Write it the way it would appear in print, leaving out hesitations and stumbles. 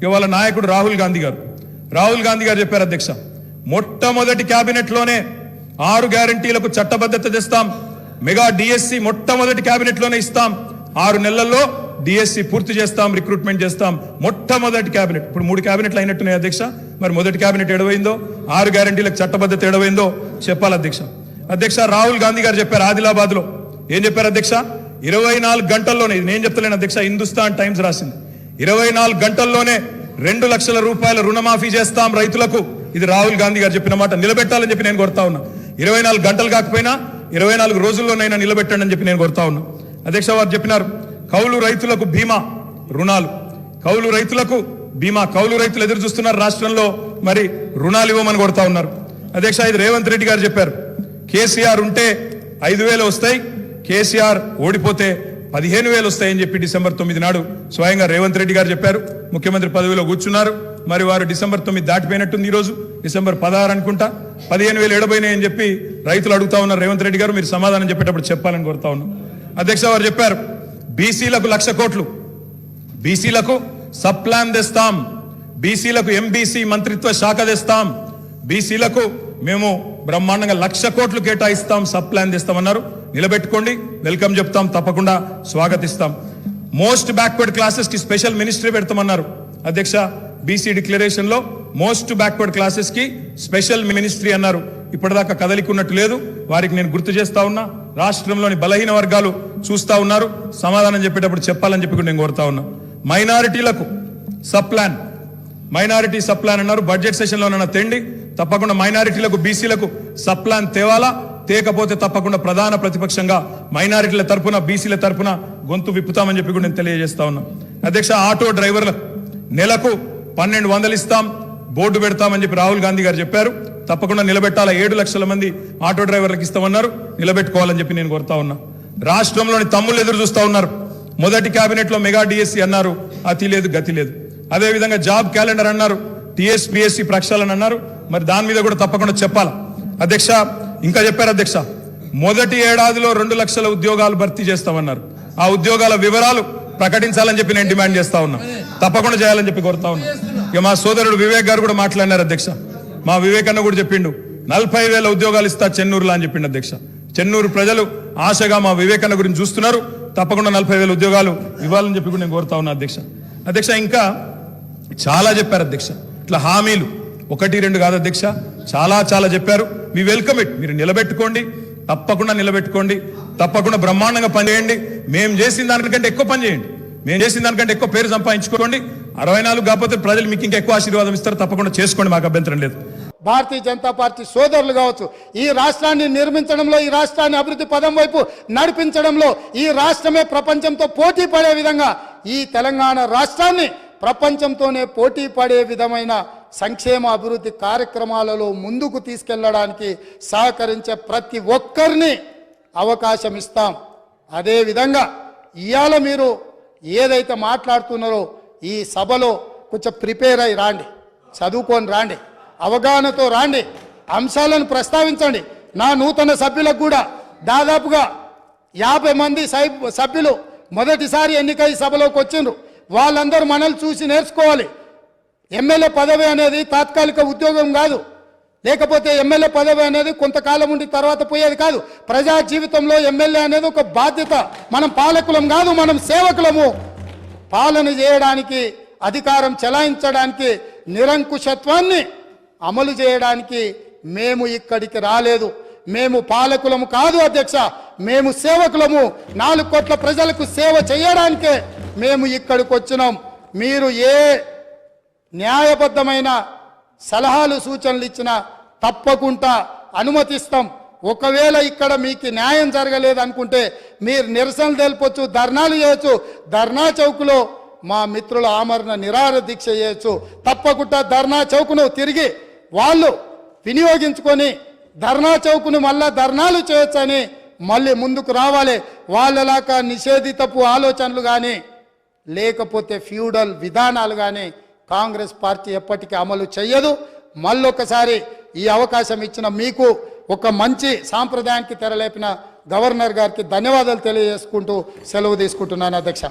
ఇవాళ నాయకుడు రాహుల్ గాంధీ గారు చెప్పారు అధ్యక్ష, మొట్టమొదటి కేబినెట్ లోనే 6 గ్యారంటీలకు చట్టబద్ధత తెస్తాం, మెగా డిఎస్సి మొట్టమొదటి కేబినెట్ లోనే ఇస్తాం, 6 నెలల్లో డిఎస్సి పూర్తి చేస్తాం, రిక్రూట్మెంట్ చేస్తాం. మొట్టమొదటి కేబినెట్. ఇప్పుడు 3 కేబినెట్లు అయినట్టున్నాయి అధ్యక్ష. మరి మొదటి కేబినెట్ ఎడవైందో, 6 గ్యారంటీలకు చట్టబద్ధత ఎడవైందో చెప్పాలి అధ్యక్ష. అధ్యక్ష రాహుల్ గాంధీ గారు చెప్పారు ఆదిలాబాద్ లో, ఏం చెప్పారు అధ్యక్ష, 24 గంటల్లోనే, నేను చెప్తలేను అధ్యక్ష, హిందుస్థాన్ టైమ్స్ రాసింది, 24 గంటల్లోనే 2 లక్షల రూపాయల రుణమాఫీ చేస్తాం రైతులకు. ఇది రాహుల్ గాంధీ గారు చెప్పిన మాట నిలబెట్టాలని చెప్పి నేను కోరుతా ఉన్నా. 24 గంటలు కాకపోయినా 24 రోజుల్లోనైనా నిలబెట్టండి అని చెప్పి నేను కోరుతా ఉన్నా. అధ్యక్ష వారు చెప్పినారు కౌలు రైతులకు బీమా రుణాలు, కౌలు రైతులకు బీమా, కౌలు రైతులు ఎదురు చూస్తున్నారు రాష్ట్రంలో, మరి రుణాలు ఇవ్వమని కోరుతా ఉన్నారు. అధ్యక్ష ఇది రేవంత్ రెడ్డి గారు చెప్పారు, కేసీఆర్ ఉంటే 5,000 వస్తాయి, కేసీఆర్ ఓడిపోతే 15,000 వస్తాయని చెప్పి డిసెంబర్ 9 నాడు స్వయంగా రేవంత్ రెడ్డి గారు చెప్పారు. ముఖ్యమంత్రి పదవిలో కూర్చున్నారు. మరి వారు డిసెంబర్ 9 దాటిపోయినట్టుంది. ఈ రోజు డిసెంబర్ 16 అనుకుంటా, 15,000 ఎడబోయినాయని చెప్పి రైతులు అడుగుతా ఉన్నారు. రేవంత్ రెడ్డి గారు మీరు సమాధానం చెప్పేటప్పుడు చెప్పాలని కోరుతా ఉన్నాం. అధ్యక్ష వారు చెప్పారు బీసీలకు 1,00,000 కోట్లు, బీసీలకు సబ్ ప్లాన్ తెస్తాం, బీసీలకు ఎంబీసీ మంత్రిత్వ శాఖ తెస్తాం, బీసీలకు మేము బ్రహ్మాండంగా 1,00,000 కోట్లు కేటాయిస్తాం, సబ్ ప్లాన్ తెస్తామన్నారు. నిలబెట్టుకోండి, వెల్కమ్ చెప్తాం, తప్పకుండా స్వాగతిస్తాం. మోస్ట్ బ్యాక్వర్డ్ క్లాసెస్ కి స్పెషల్ మినిస్ట్రీ పెడతామన్నారు. అధ్యక్ష బీసీ డిక్లరేషన్ లో మోస్ట్ బ్యాక్వర్డ్ క్లాసెస్ కి స్పెషల్ మినిస్ట్రీ అన్నారు. ఇప్పటిదాకా కదలికున్నట్టు లేదు. వారికి నేను గుర్తు చేస్తా ఉన్నా, రాష్ట్రంలోని బలహీన వర్గాలు చూస్తా ఉన్నారు, సమాధానం చెప్పేటప్పుడు చెప్పాలని చెప్పి నేను కోరుతా ఉన్నా. మైనారిటీలకు sub plan, minority sub plan అన్నారు. బడ్జెట్ సెషన్ లో తెండి, తప్పకుండా మైనారిటీలకు బీసీలకు సబ్ ప్లాన్ తేవాలా, తేకపోతే తప్పకుండా ప్రధాన ప్రతిపక్షంగా మైనారిటీల తరపున బీసీల తరపున గొంతు విప్పుతామని చెప్పి కూడా నేను తెలియజేస్తా ఉన్నా. అధ్యక్ష ఆటో డ్రైవర్లకు నెలకు 1,200 ఇస్తాం, బోర్డు పెడతామని చెప్పి రాహుల్ గాంధీ గారు చెప్పారు. తప్పకుండా నిలబెట్టాలా, 7 లక్షల మంది ఆటో డ్రైవర్లకు ఇస్తామన్నారు, నిలబెట్టుకోవాలని చెప్పి నేను కోరుతా ఉన్నా. రాష్ట్రంలోని తమ్ముళ్ళు ఎదురు చూస్తా ఉన్నారు. మొదటి కేబినెట్ లో మెగా డిఎస్సి అన్నారు, అతి లేదు గతి లేదు. అదేవిధంగా జాబ్ క్యాలెండర్ అన్నారు, టీఎస్పీఎస్సీ ప్రక్షాళన అన్నారు. మరి దాని మీద కూడా తప్పకుండా చెప్పాలి అధ్యక్ష. ఇంకా చెప్పారు అధ్యక్ష, మొదటి ఏడాదిలో 2 లక్షల ఉద్యోగాలు భర్తీ చేస్తామన్నారు. ఆ ఉద్యోగాల వివరాలు ప్రకటించాలని చెప్పి నేను డిమాండ్ చేస్తా ఉన్నా, తప్పకుండా చేయాలని చెప్పి కోరుతా ఉన్నా. ఇక మా సోదరుడు వివేక్ గారు కూడా మాట్లాడినారు అధ్యక్ష. మా వివేక్ అన్న కూడా చెప్పిండు 40,000 ఉద్యోగాలు ఇస్తా చెన్నూరులో అని చెప్పిండు అధ్యక్ష. చెన్నూరు ప్రజలు ఆశగా మా వివేక్ అన్న గురించి చూస్తున్నారు. తప్పకుండా 40,000 ఉద్యోగాలు ఇవ్వాలని చెప్పి కూడా నేను కోరుతా ఉన్నా అధ్యక్ష. అధ్యక్ష ఇంకా చాలా చెప్పారు అధ్యక్ష. ఇట్లా హామీలు 1-2 కాదు అధ్యక్ష, చాలా చాలా చెప్పారు. We welcome it. మీరు నిలబెట్టుకోండి, తప్పకుండా నిలబెట్టుకోండి, తప్పకుండా బ్రహ్మాండంగా పనిచేయండి. మేము చేసిన దానికంటే ఎక్కువ పని చేయండి, మేము చేసిన దానికంటే ఎక్కువ పేరు సంపాదించుకోండి. 64 కాకపోతే ప్రజలు మీకు ఇంకా ఎక్కువ ఆశీర్వాదం ఇస్తారు, తప్పకుండా చేసుకోండి, మాకు అభ్యంతరం లేదు. భారతీయ జనతా పార్టీ సోదరులు కావచ్చు, ఈ రాష్ట్రాన్ని నిర్మించడంలో, ఈ రాష్ట్రాన్ని అభివృద్ధి పదం వైపు నడిపించడంలో, ఈ రాష్ట్రమే ప్రపంచంతో పోటీ పడే విధంగా ఈ తెలంగాణ రాష్ట్రాన్ని ప్రపంచంతోనే పోటీ పడే విధమైన సంక్షేమ అభివృద్ధి కార్యక్రమాలలో ముందుకు తీసుకెళ్లడానికి సహకరించే ప్రతి ఒక్కరిని అవకాశం ఇస్తాం. అదేవిధంగా ఇవాళ మీరు ఏదైతే మాట్లాడుతున్నారో ఈ సభలో కొంచెం ప్రిపేర్ అయి రాండి, చదువుకొని రాండి, అవగాహనతో రాండి, అంశాలను ప్రస్తావించండి. నా నూతన సభ్యులకు కూడా దాదాపుగా 50 మంది సభ్యులు మొదటిసారి ఎన్నికై సభలోకి వచ్చిండ్రు. వాళ్ళందరూ మనల్ని చూసి నేర్చుకోవాలి. ఎమ్మెల్యే పదవి అనేది తాత్కాలిక ఉద్యోగం కాదు, లేకపోతే ఎమ్మెల్యే పదవి అనేది కొంతకాలం ఉండి తర్వాత పోయేది కాదు. ప్రజా జీవితంలో ఎమ్మెల్యే అనేది ఒక బాధ్యత. మనం పాలకులం కాదు, మనం సేవకులము. పాలన చేయడానికి, అధికారం చెలాయించడానికి, నిరంకుశత్వాన్ని అమలు చేయడానికి మేము ఇక్కడికి రాలేదు. మేము పాలకులము కాదు అధ్యక్ష, మేము సేవకులము. 4 కోట్ల ప్రజలకు సేవ చేయడానికే మేము ఇక్కడికి వచ్చినాం. మీరు ఏ న్యాయబద్ధమైన సలహాలు సూచనలు ఇచ్చినా తప్పకుండా అనుమతిస్తాం. ఒకవేళ ఇక్కడ మీకు న్యాయం జరగలేదు అనుకుంటే మీరు నిరసన తెలుపొచ్చు, ధర్నాలు చేయొచ్చు. ధర్నా చౌక్లో మా మిత్రుల ఆమరణ నిరాహార దీక్ష చేయొచ్చు. తప్పకుండా ధర్నా చౌక్ను తిరిగి వాళ్ళు వినియోగించుకొని ధర్నా చౌక్ను మళ్ళా ధర్నాలు చేయొచ్చని మళ్ళీ ముందుకు రావాలి. వాళ్ళలాగా నిషేధితపు ఆలోచనలు కానీ లేకపోతే ఫ్యూడల్ విధానాలు కానీ కాంగ్రెస్ పార్టీ ఎప్పటికీ అమలు చేయదు. మళ్ళొకసారి ఈ అవకాశం ఇచ్చిన మీకు, ఒక మంచి సాంప్రదాయానికి తెరలేపిన గవర్నర్ గారికి ధన్యవాదాలు తెలియజేసుకుంటూ సెలవు తీసుకుంటున్నాను అధ్యక్ష.